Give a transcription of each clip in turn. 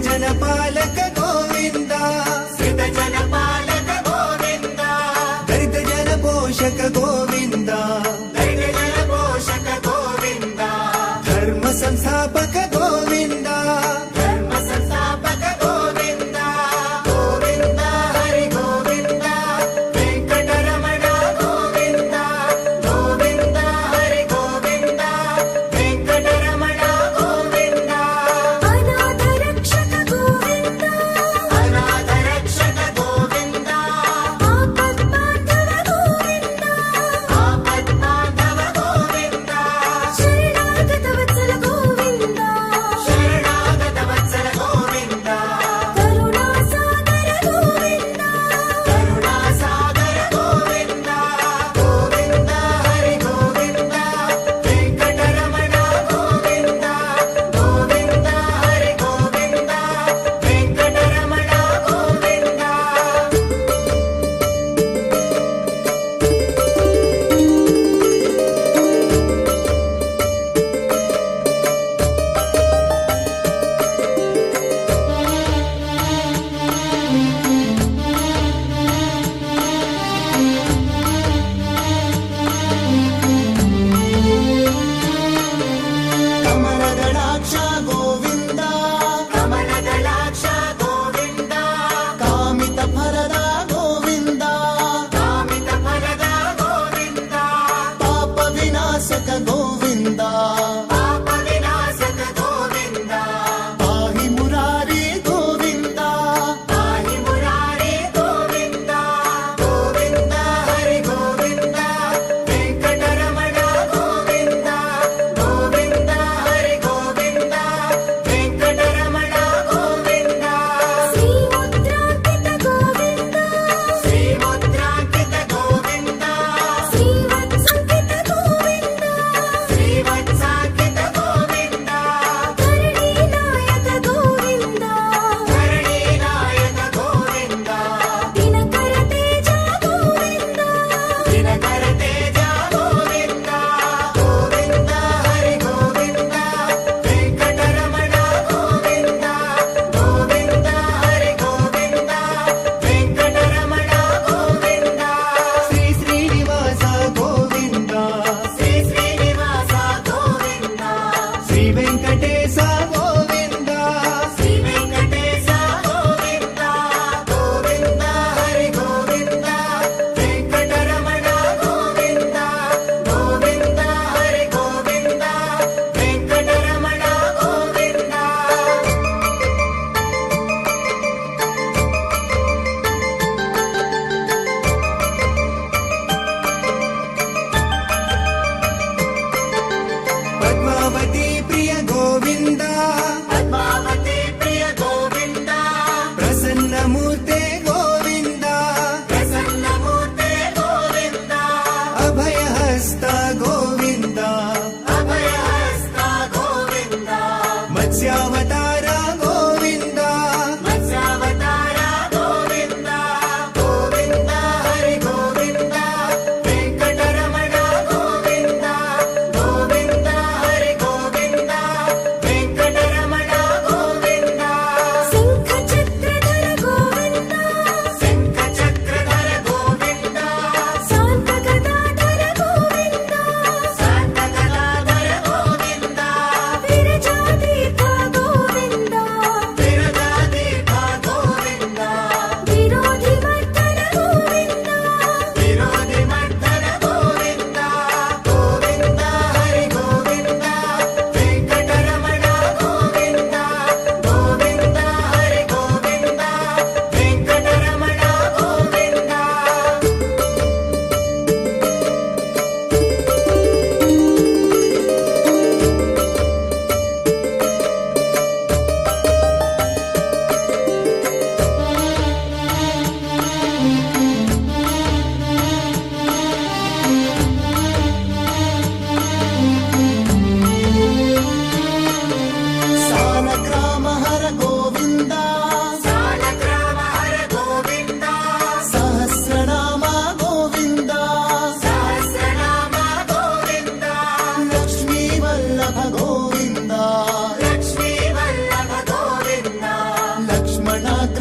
जनपालक गोविन्द जनपालक गोविन्द दरिद्र जन पोषक गोविन्द दरिद्र पोषक गोविन्द धर्म संस्थापक गोविन्द धर्म संस्थापक गोविन्द गोविन्द हरि गोविन्द वेंकटरमण गोविन्द गोविन्द हरि गोविन्द वेंकटरमण गोविन्द अनाथ रक्षक गोविन्द अनाथ रक्षक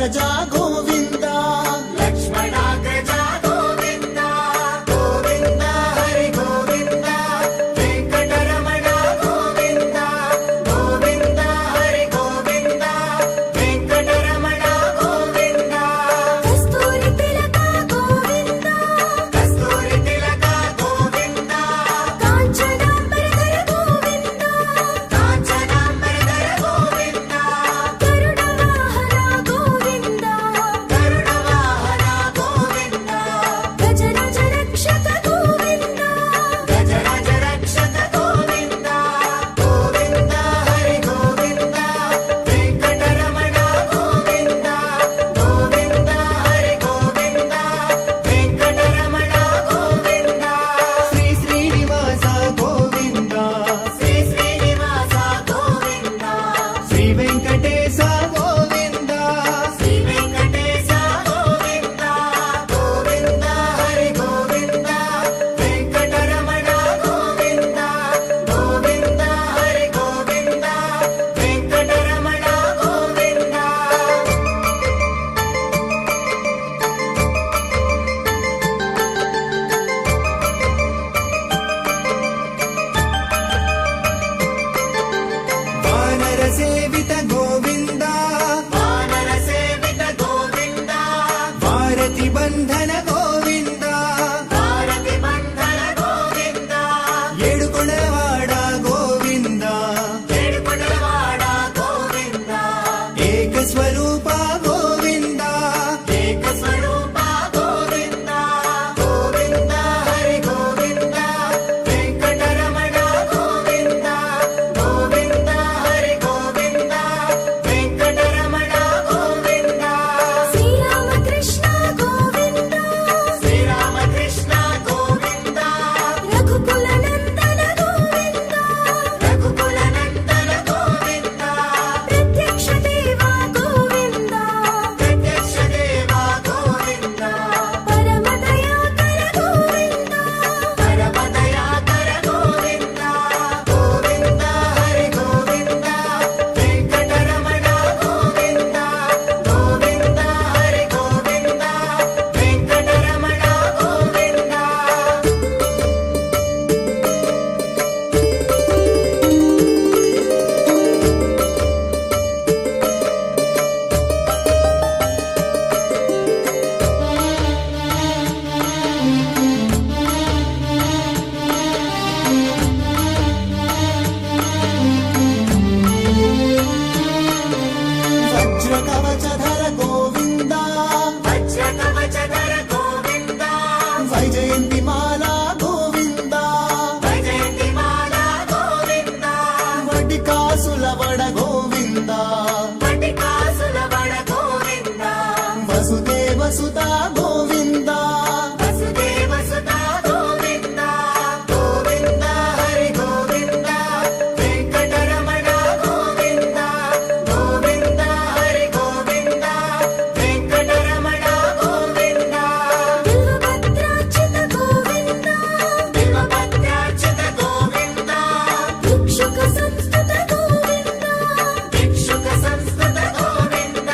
ಲಕ್ಷ್ಮಣಾಗ್ರಜ ಗೋವಿಂದ ಲಕ್ಷ್ಮಣಾಗ್ರಜ ಗೋವಿಂದ ಗೋವಿಂದ ಹರಿ ಗೋವಿಂದ ವೆಂಕಟರಮಣ ಗೋವಿಂದ ಗೋವಿಂದ ಹರಿ ಗೋವಿಂದ ವೆಂಕಟರಮಣ ಗೋವಿಂದ ಕಸ್ತೂರಿ ತಿಲಕ ಗೋವಿಂದ ಕಸ್ತೂರಿ ತಿಲಕ ಗೋವಿಂದ ಕಾಂಚನಾಂಬರಧರ ಗೋವಿಂದ ಕಾಂಚನಾಂಬರಧರ ಗೋವಿಂದ ಗರುಡ ವಾಹನ ಗೋವಿಂದ ಗರುಡ ವಾಹನ ಗೋವಿಂದ ಗಜರಾಜ ರಕ್ಷಕ ಗೋವಿಂದ ಗಜರಾಜ ರಕ್ಷಕ ಗೋವಿಂದ ಗೋವಿಂದ ಹರಿ ಗೋವಿಂದ ವೆಂಕಟರಮಣ ಗೋವಿಂದ ಗೋವಿಂದ ಹರಿ ಗೋವಿಂದ ವೆಂಕಟರಮಣ ಗೋವಿಂದ ಶ್ರೀ ಶ್ರೀನಿವಾಸ ಗೋವಿಂದ ಶ್ರೀ ಶ್ರೀನಿವಾಸ ಗೋವಿಂದ ಶ್ರೀ ವೆಂಕಟೇಶ ಗೋವಿಂದ ಶ್ರೀ ವೆಂಕಟೇಶ ಗೋವಿಂದ ಗೋವಿಂದ ಹರಿ ಗೋವಿಂದ ವೆಂಕಟರಮಣ ಗೋವಿಂದ ಗೋವಿಂದ ಹರಿ ಗೋವಿಂದ ವೆಂಕಟರಮಣ ಗೋವಿಂದ ವಾನರ ಸೇವಿತ ಗೋವಿಂದ ವಾನರ ಸೇವಿತ ಗೋವಿಂದ ಭಾರತಿ ಬಂಧನ ಗೋವಿಂದ ಭಾರತಿ ಬಂಧನ ಗೋವಿಂದ ಏಡುಕೊಳವಾಡ ಗೋವಿಂದ ಬೇಡುಕೊಡಲವಾಡ ಗೋವಿಂದ ಏಕ ಸ್ವರೂಪ ಗೋವಿಂದ ಏಕ ಸ್ವರೂಪ ಗೋವಿಂದ ಗೋವಿಂದ ಹರಿ ಗೋವಿಂದ ವೆಂಕಟರಮಣ ಗೋವಿಂದ ಗೋವಿಂದ ಹರಿ ಗೋವಿಂದ ವೆಂಕಟರಮಣ ಗೋವಿಂದ ಶ್ರೀರಾಮಕೃಷ್ಣ ಗೋವಿಂದ ಶ್ರೀರಾಮಕೃಷ್ಣ ಗೋವಿಂದ ರಘುಕುಲ ನಂದನ ಗೋವಿಂದ ರಘುಕುಲ ನಂದನ ಗೋವಿಂದ ಪ್ರತ್ಯಕ್ಷ ದೇವ ಗೋವಿಂದ ಪ್ರತ್ಯಕ್ಷ ದೇವ ಗೋವಿಂದ ಪರಮ ದಯಾಕರ ಗೋವಿಂದ ಪರಮ ದಯಾಕರ ಗೋವಿಂದ ಗೋವಿಂದ ಹರಿ ಗೋವಿಂದ ವೆಂಕಟರಮಣ ಗೋವಿಂದ ಗೋವಿಂದ ಹರಿ ಗೋವಿಂದ ವೆಂಕಟರಮಣ ಗೋವಿಂದ ವಜ್ರ ಕವಚಧರ ಗೋವಿಂದ ವಜ್ರ ಕವಚಧರ ಗೋವಿಂದ ವೈಜಯಂತಿ ಮಾಲಾ ಗೋವಿಂದ ವೈಜಯಂತಿ ಮಾಲಾ ಗೋವಿಂದ ವಟಿಕಾಸುಲವಡ ಗೋವಿಂದ ಪಟಿಕಾಸುಲವಳ ಗೋವಿಂದ ವಸುದೇವ ಸುತ ಗೋವಿಂದ ವಸುದೇವ ಸುತಾ ಗೋವಿಂದ ಗೋವಿಂದ ಹರಿ ಗೋವಿಂದ ವೆಂಕಟರಮಣ ಗೋವಿಂದ ಗೋವಿಂದ ಹರಿ ಗೋವಿಂದ ವೆಂಕಟರಮಣ ಗೋವಿಂದ ಬಿಲ್ವಭದ್ರಾರ್ಚಿತ ಗೋವಿಂದ ಬಿಲ್ವಭದ್ರಾರ್ಚಿತ ಗೋವಿಂದ ಭಿಕ್ಷುಕ ಸಂಸ್ತುತ ಗೋವಿಂದ ಭಿಕ್ಷುಕ ಸಂಸ್ಕೃತ ಗೋವಿಂದ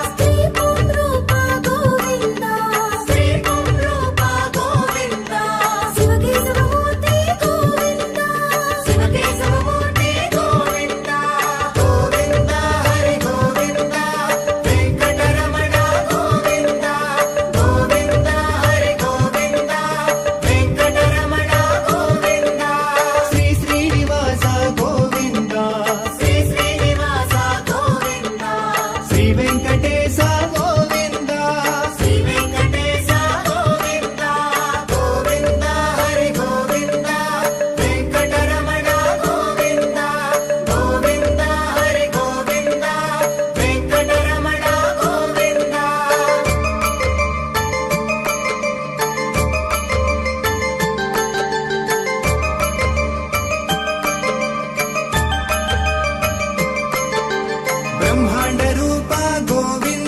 ಸ್ತ್ರೀ ಪುಂರೂಪ ಗೋವಿಂದ ಶ್ರೀ ರೂಪ ಗೋವಿಂದ ಶಿವಕೇಶವ ಮೂರ್ತಿ ಗೋವಿಂದ ಶಿವಕೇಶವ ಮೂರ್ತಿ ಗೋವಿಂದ ಗೋವಿಂದ ಹರಿ ಗೋವಿಂದ ವೆಂಕಟರಮಣ ಗೋವಿಂದ ಗೋವಿಂದ ಹರಿ ಗೋವಿಂದ ವೆಂಕಟರಮಣ ಗೋವಿಂದ ಶ್ರೀ ಶ್ರೀನಿವಾಸ ಗೋವಿಂದ ಶ್ರೀ ಶ್ರೀನಿವಾಸ ಗೋವಿಂದ ಶ್ರೀ ವೆಂಕಟೇಶ ಗೋವಿಂದ ಶ್ರೀ ವೆಂಕಟೇಶ ಗೋವಿಂದ ಗೋವಿಂದ ಹರಿ ಗೋವಿಂದ ವೆಂಕಟರಮಣ ಗೋವಿಂದ ಗೋವಿಂದ ಹರಿ ಗೋವಿಂದ ವೆಂಕಟರಮಣ ಗೋವಿಂದ ಬ್ರಹ್ಮಾಂಡ ರೂಪ ಗೋವಿಂದ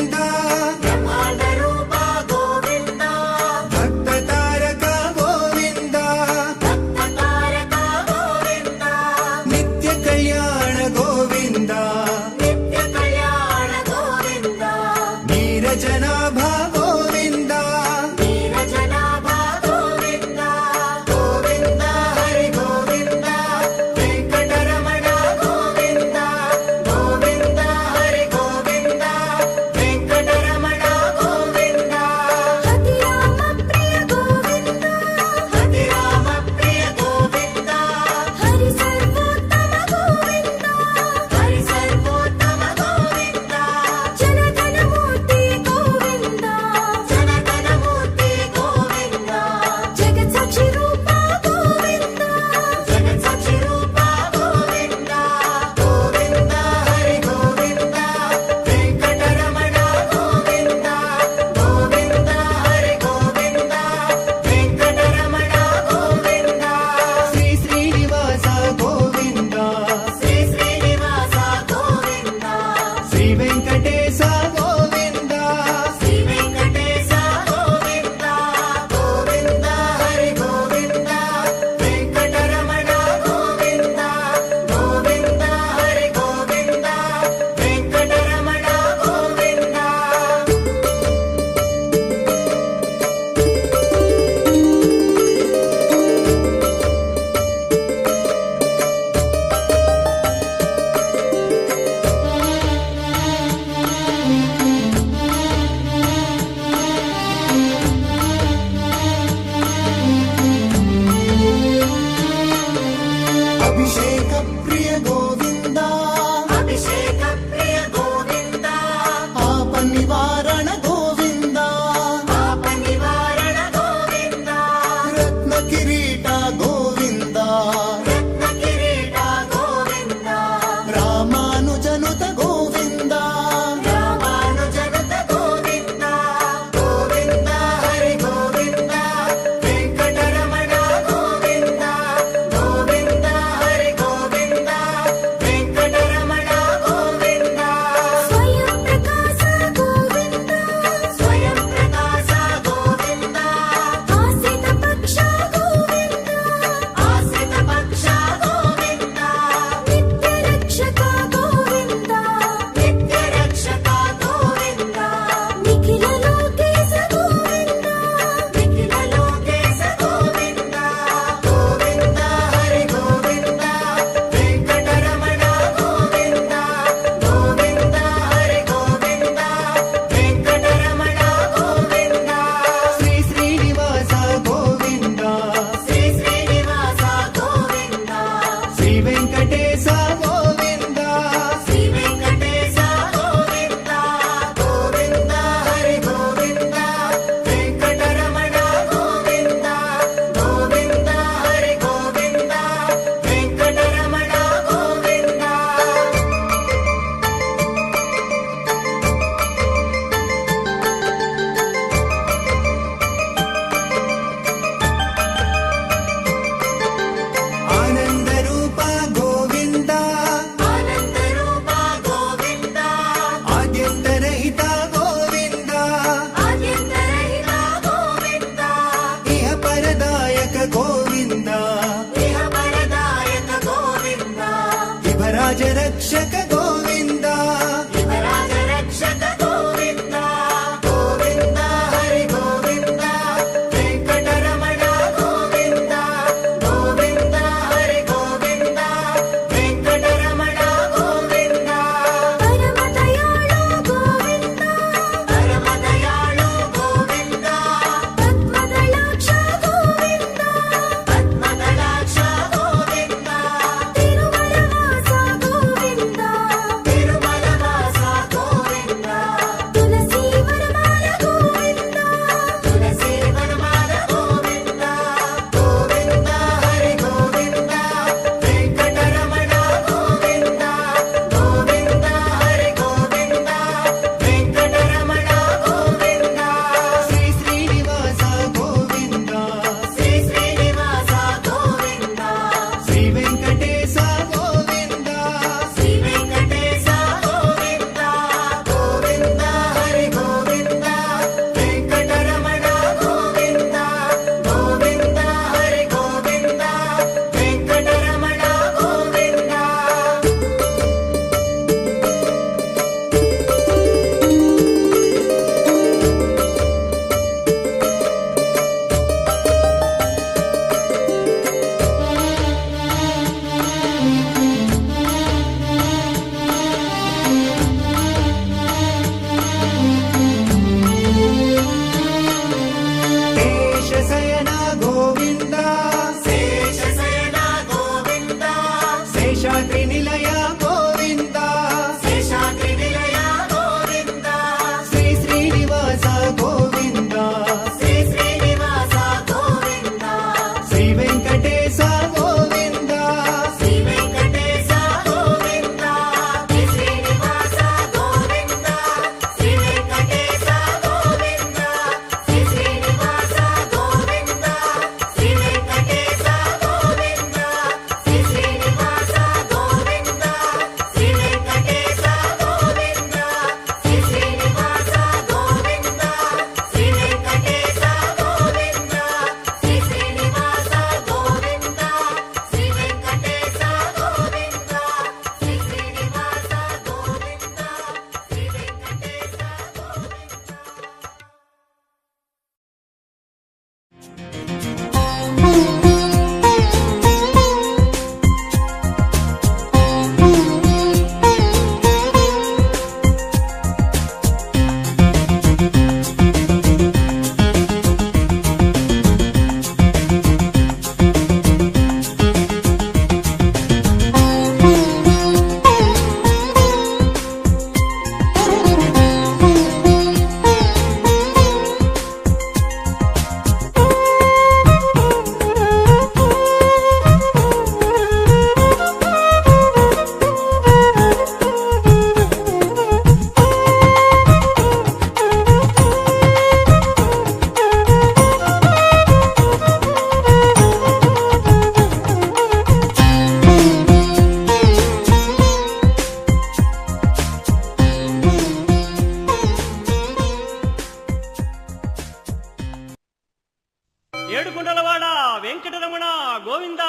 ఏడుకొండలవాడ వెంకటరమణ గోవింద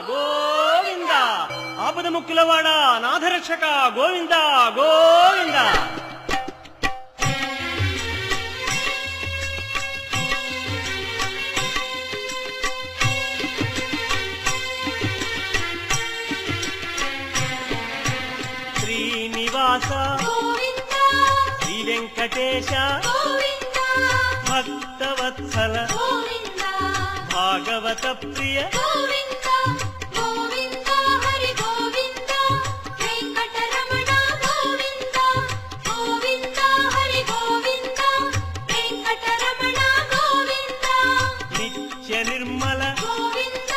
గోవింద ఆపద ముక్కులవాడ నాథరక్షక గోవింద గోవింద శ్రీనివాస గోవింద శ్రీ వెంకటేశ గోవింద భక్తవత్సల గోవింద భాగవత ప్రియ గోవింద గోవింద హరి గోవింద వెంకటరమణ గోవింద గోవింద హరి గోవింద వెంకటరమణ గోవింద నిత్య నిర్మల గోవింద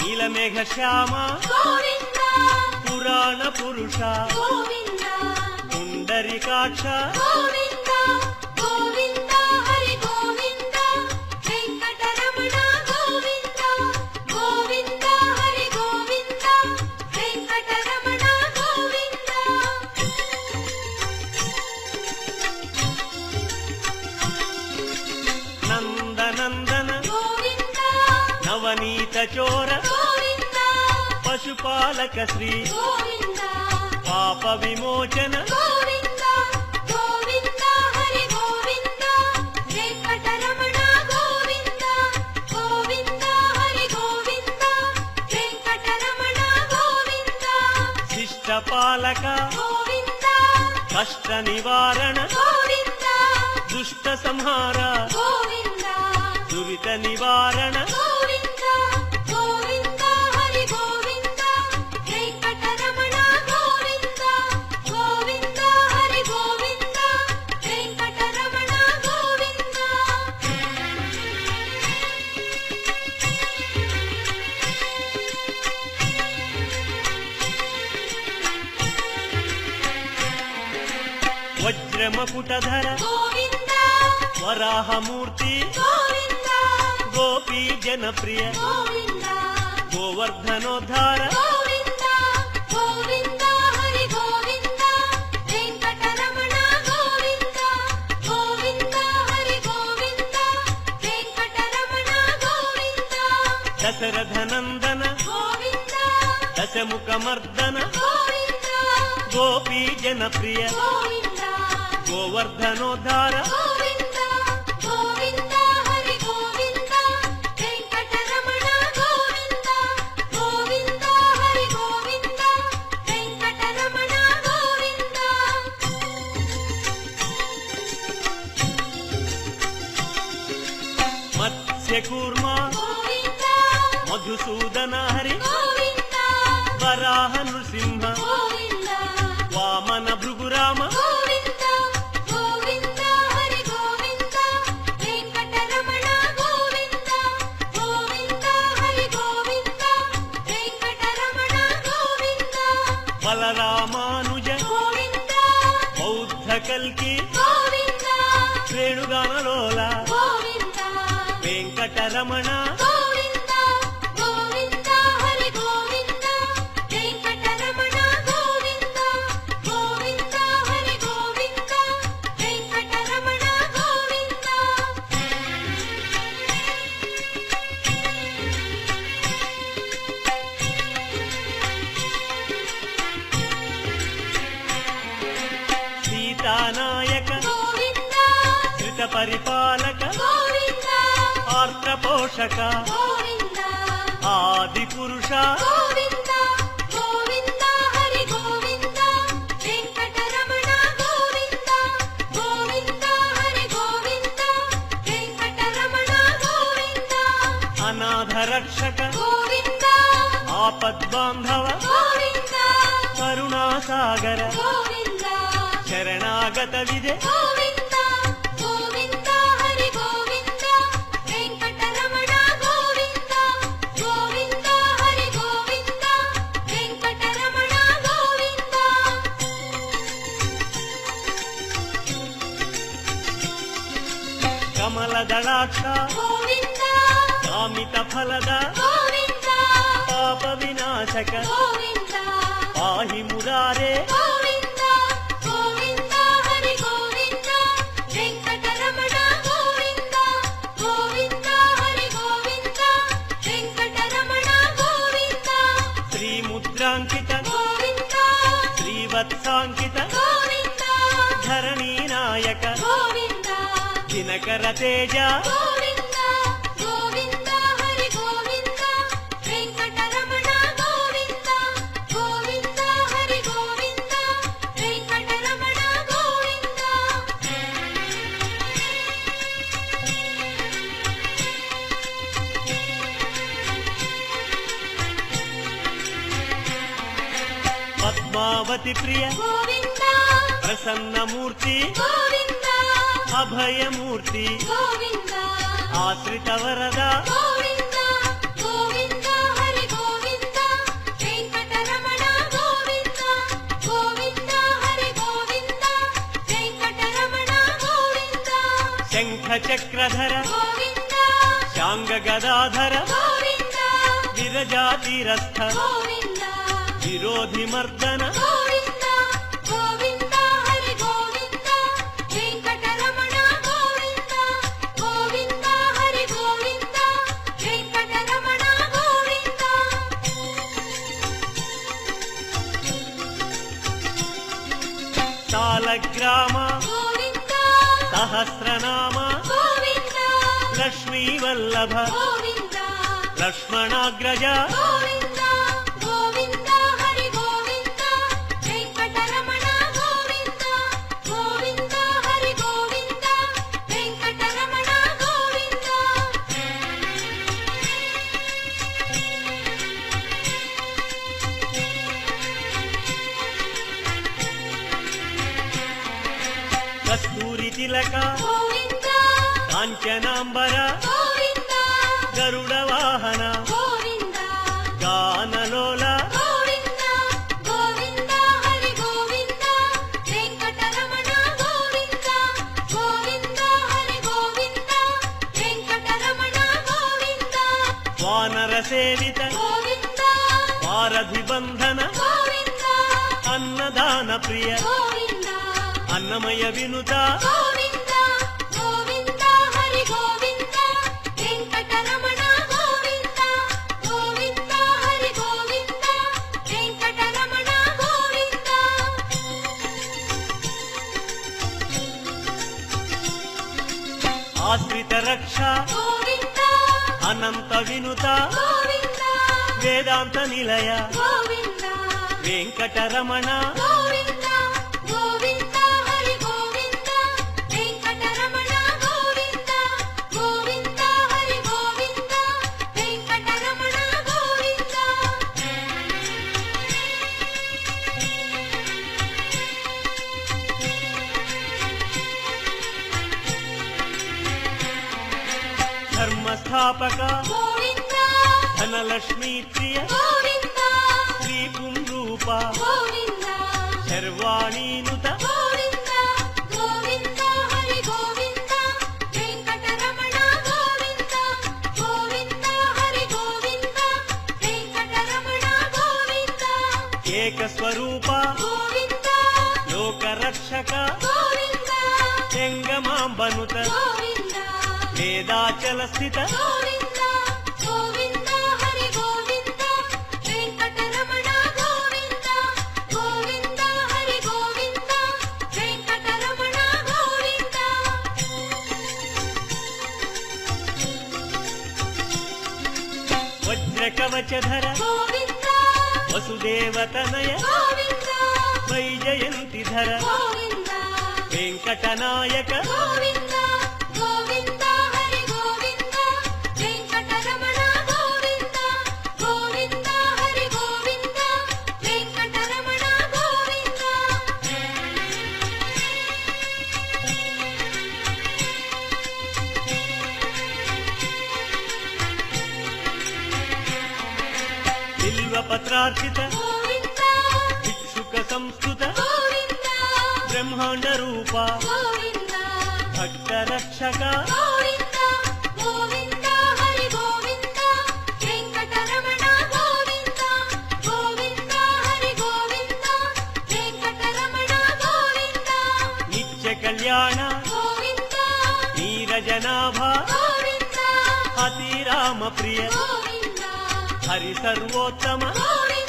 నీలమేఘ శ్యామ గోవింద పురాణ పురుష గోవింద పుండరికాక్ష గోవింద గోవింద హరి గోవింద వెంకటరమణ గోవింద గోవింద హరి గోవింద వెంకటరమణ గోవింద నందనందన గోవింద నవనీత చోర గోవింద పశుపాలక శ్రీ గోవింద పాప విమోచన గోవింద గోవింద హరి గోవింద వెంకటరమణ గోవింద గోవింద హరి గోవింద వెంకటరమణ గోవింద శిష్టపాలక గోవింద కష్ట నివారణ గోవింద దుష్ట సంహార గోవింద దురిత నివారణ గోవింద గోవింద హరి గోవింద వెంకటరమణ గోవింద గోవింద హరి గోవింద వెంకటరమణ గోవింద వజ్రమకుటధర గోవింద వరాహమూర్తి గోవింద గోపీ జనప్రియ గోవింద గోవర్ధనోద్ధార గోవింద గోవింద హరి గోవింద వెంకటరమణ గోవింద గోవింద హరి గోవింద వెంకటరమణ గోవింద దశరథనందన గోవింద దశముఖమర్దన గోవింద గోపీ జనప్రియ గోవింద గోవర్ధనోద్ధార గోవింద గోవింద హరి గోవింద వెంకటరమణ గోవింద గోవింద హరి గోవింద వెంకటరమణ గోవింద మత్స్యకూర్మ గోవింద మధుసూదన హరి గోవింద వరాహ నృసింహ గోవింద వామన భృగురామ గోవింద గోవింద హరి గోవింద వెంకటరమణ గోవింద గోవింద హరి గోవింద వెంకటరమణ గోవింద బలరామానుజ గోవింద బౌద్ధ కల్కి గోవింద శ్రేణుగానలోల గోవింద వెంకటరమణ గోవింద గోవింద హరి గోవింద వెంకటరమణ గోవింద గోవింద హరి గోవింద వెంకటరమణ గోవింద సీతానాయక గోవింద ధృత పరిపాలక గోవింద ఆర్ద్ర పోషక గోవింద ఆది పురుష గోవింద గోవింద హరి గోవింద వెంకటరమణ గోవింద గోవింద హరి గోవింద వెంకటరమణ గోవింద అనాథ రక్షక గోవింద ఆపద్బాంధవ గోవింద కరుణాసాగర గోవింద శరణాగత విదే గోవింద గోవింద హరి గోవింద వెంకటరమణ గోవింద గోవింద హరి గోవింద వెంకటరమణ గోవింద కమలదళాక్ష గోవింద కామిత ఫలద గోవింద పాప వినాశక గోవింద పాహి మురారే గోవింద గోవింద హరి గోవింద వెంకటరమణ గోవింద గోవింద హరి గోవింద శ్రీచక్రాంకిత గోవింద శ్రీవత్సాంకిత గోవింద ధరణీ నాయక గోవింద దినకర తేజ గోవింద గోవింద హరి గోవింద వెంకటరమణ గోవింద గోవింద హరి గోవింద వెంకటరమణ గోవింద పద్మావతి ప్రియ గోవింద ప్రసన్నమూర్తి గోవింద అభయమూర్తి గోవింద ఆశ్రిత వరద గోవింద గోవింద హరి గోవింద వెంకటరమణ గోవింద గోవింద హరి గోవింద వెంకటరమణ గోవింద శంఖ చక్రధర గోవింద శాంగ గదాధర గోవింద విరజాతిరస్థ గోవింద విరోధి మర్దన గోవింద గోవింద హరి గోవింద వెంకటరమణ గోవింద గోవింద హరి గోవింద వెంకటరమణ గోవింద సాలగ్రామ గోవింద సహస్రనామ గోవింద లక్ష్మీ వల్లభ గోవింద లక్ష్మణాగ్రజ గోవింద గోవింద హరి గోవింద వెంకటరమణ గోవింద గోవింద హరి గోవింద వెంకటరమణ గోవింద కస్తూరి తిలక గోవింద కాంచనాంబర గోవింద గరుడ వాహన గోవింద గానలోల గోవింద గోవింద హరి గోవింద వెంకటరమణ గోవింద గోవింద హరి గోవింద వెంకటరమణ గోవింద వానర సేవిత గోవింద వారధి బంధన గోవింద అన్నదాన ప్రియ గోవింద అన్నమయ వినుత గోవింద గోవింద హరి గోవింద వెంకటరమణ గోవింద గోవింద హరి గోవింద వెంకటరమణ గోవింద ఆశ్రిత రక్ష గోవింద అనంత వినుత గోవింద వేదాంత నిలయ గోవింద వెంకటరమణ గోవింద గోవింద హరి గోవింద వెంకటరమణ గోవింద గోవింద హరి గోవింద వెంకటరమణ గోవింద ధర్మస్థాపక గోవింద ధనలక్ష్మీ ప్రియ గోవింద శ్రీ పుంరూప గోవింద శర్వాణీనుత గోవింద గోవింద హరి గోవింద వెంకటరమణ గోవింద గోవింద హరి గోవింద వెంకటరమణ గోవింద ఏక స్వరూప గోవింద లోకరక్షక గోవింద జంగమాంబనుత గోవింద వేదాచల స్థిత గోవింద గోవింద హరి గోవింద వెంకటరమణ గోవింద గోవింద హరి గోవింద వెంకటరమణ గోవింద వజ్రకవచధర గోవింద వసుదేవతనయ గోవింద వైజయంతిధర గోవింద వెంకటనాయక గోవింద గోవింద హరి గోవింద వెంకటరమణ గోవింద గోవింద హరి గోవింద వెంకటరమణ గోవింద బిల్వపత్రార్చిత గోవింద భిక్షుక సంస్కృత గోవింద బ్రహ్మాండ రూప గోవింద భక్త రక్షక గోవింద గోవింద హరి గోవింద వెంకటరమణ గోవింద గోవింద హరి గోవింద వెంకటరమణ గోవింద నిత్య కళ్యాణ గోవింద నీరజనాభ గోవింద అతిరామ ప్రియ గోవింద హరి సర్వోత్తమ గోవింద